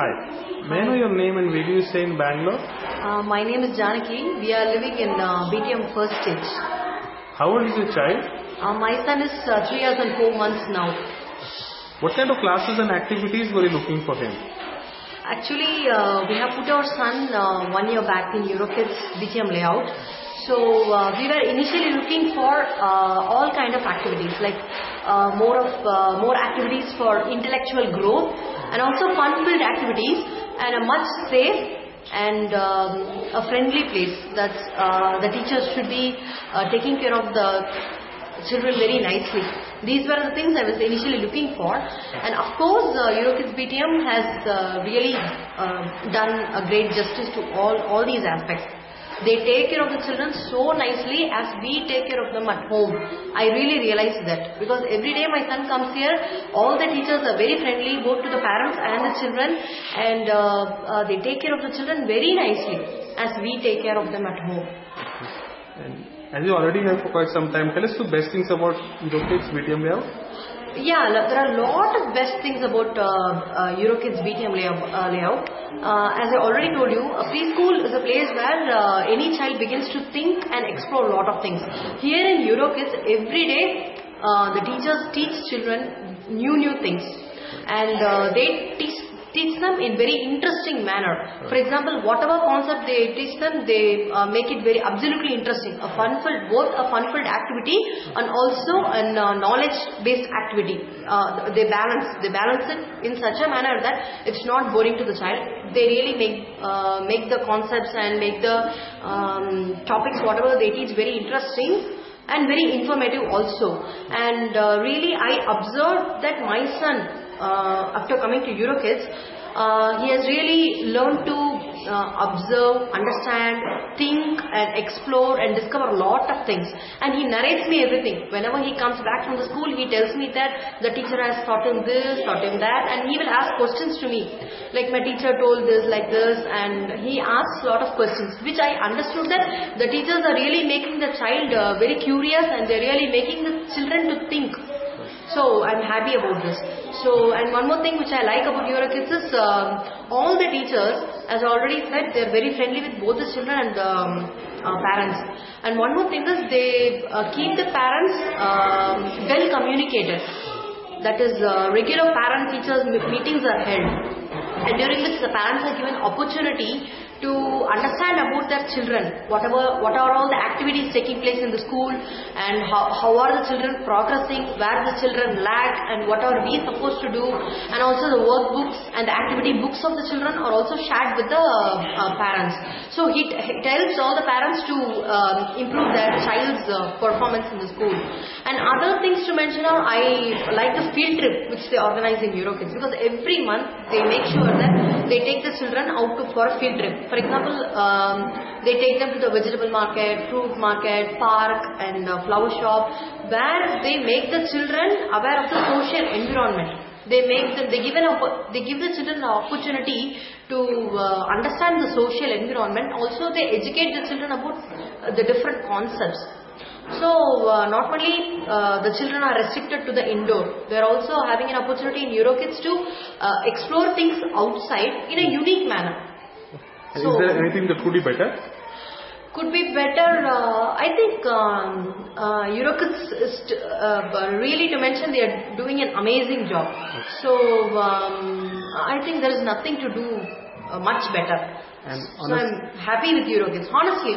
Hi. May I know your name and where do you stay in Bangalore? My name is Janaki. We are living in BTM first stage. How old is your child? My son is 3 years and 4 months now. What kind of classes and activities were you looking for him? Actually, we have put our son 1 year back in Eurokids BTM layout. So we were initially looking for all kind of activities, like more activities for intellectual growth and also fun-filled activities and a much safe and a friendly place. That's the teachers should be taking care of the children very nicely. These were the things I was initially looking for, and of course Eurokids BTM has really done a great justice to all these aspects. They take care of the children so nicely as we take care of them at home. I really realized that, because every day my son comes here, all the teachers are very friendly, both to the parents and the children, and they take care of the children very nicely as we take care of them at home. And as you already have for quite some time, tell us the best things about Eurokids BTM layout. Yeah, there are a lot of best things about Eurokids BTM layout. As I already told you, a preschool is a place where any child begins to think and explore a lot of things. Here in Eurokids, every day the teachers teach children new things, and they teach them in very interesting manner. For example, whatever concept they teach them, they make it very absolutely interesting. Both a fun-filled activity and also a knowledge-based activity. They balance it in such a manner that it's not boring to the child. They really make the concepts and make the topics, whatever they teach, very interesting and very informative also. And really, I observed that my son, after coming to Eurokids, he has really learned to observe, understand, think and explore and discover a lot of things. And he narrates me everything. Whenever he comes back from the school, he tells me that the teacher has taught him this, taught him that, and he will ask questions to me. Like, my teacher told this, like this, and he asks a lot of questions, which I understood that the teachers are really making the child very curious, and they're really making the children to think. So I'm happy about this. So, and one more thing which I like about Eurokids is all the teachers, as I already said, they're very friendly with both the children and the parents. And one more thing is they keep the parents well communicated. That is, regular parent-teachers meetings are held, and during which the parents are given opportunity to understand about their children, what are all the activities taking place in the school, and how are the children progressing, where the children lag, and what are we supposed to do. And also the workbooks and the activity books of the children are also shared with the parents. So he tells all the parents to improve their child's performance in the school. And other things to mention are, I like the field trip which they organize in Eurokids, because every month they make sure that they take the children out for a field trip. For example, they take them to the vegetable market, fruit market, park and flower shop, where they make the children aware of the social environment. They give the children an opportunity to understand the social environment. Also, they educate the children about the different concepts. So not only the children are restricted to the indoor, they are also having an opportunity in Eurokids to explore things outside in a unique manner. So, is there anything that could be better? Could be better. I think Eurokids is really, to mention, they are doing an amazing job. So I think there is nothing to do much better. So I'm happy with Eurokids. Honestly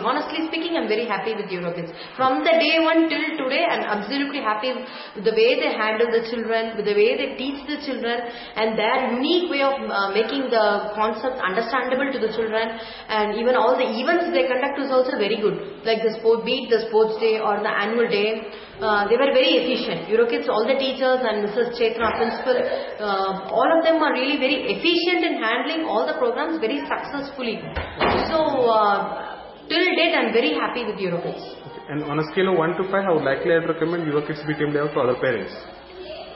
speaking, I'm very happy with Eurokids. From the day one till today, I'm absolutely happy with the way they handle the children, with the way they teach the children, and their unique way of making the concepts understandable to the children. And even all the events they conduct is also very good. Like the sports day or the annual day. They were very efficient. Eurokids, all the teachers and Mrs. Chetna, principal, all of them are really very efficient in handling all the programs very successfully. So, till date, I'm very happy with Eurokids. Okay. And on a scale of 1 to 5, how likely I'd recommend Eurokids BTM layout to other parents?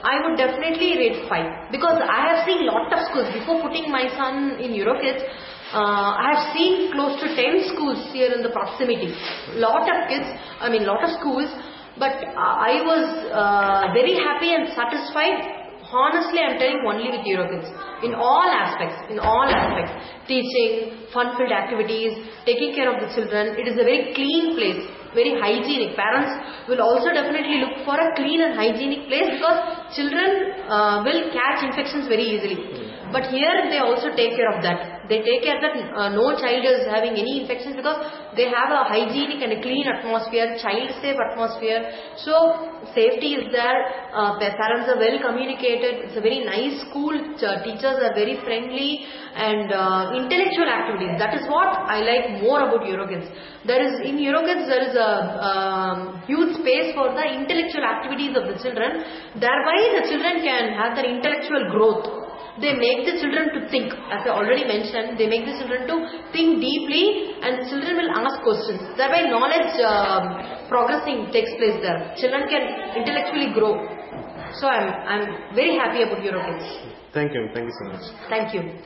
I would definitely rate 5, because I have seen lot of schools. Before putting my son in Eurokids, I have seen close to 10 schools here in the proximity. Lot of schools. But I was very happy and satisfied Honestly, I'm telling only with Eurokids. In all aspects. Teaching, fun-filled activities, taking care of the children. It is a very clean place, very hygienic. Parents will also definitely look for a clean and hygienic place because children will catch infections very easily. But here they also take care of that. They take care that no child is having any infections because they have a hygienic and a clean atmosphere, child-safe atmosphere. So safety is there. Parents are well communicated. It's a very nice school. Teachers are very friendly and intellectual activities. That is what I like more about Eurokids. In Eurokids there is a huge space for the intellectual activities of the children. Thereby the children can have their intellectual growth. They make the children to think, as I already mentioned, they make the children to think deeply and the children will ask questions. Thereby knowledge progressing takes place there. Children can intellectually grow. So I'm very happy about Eurokids. Thank you so much. Thank you.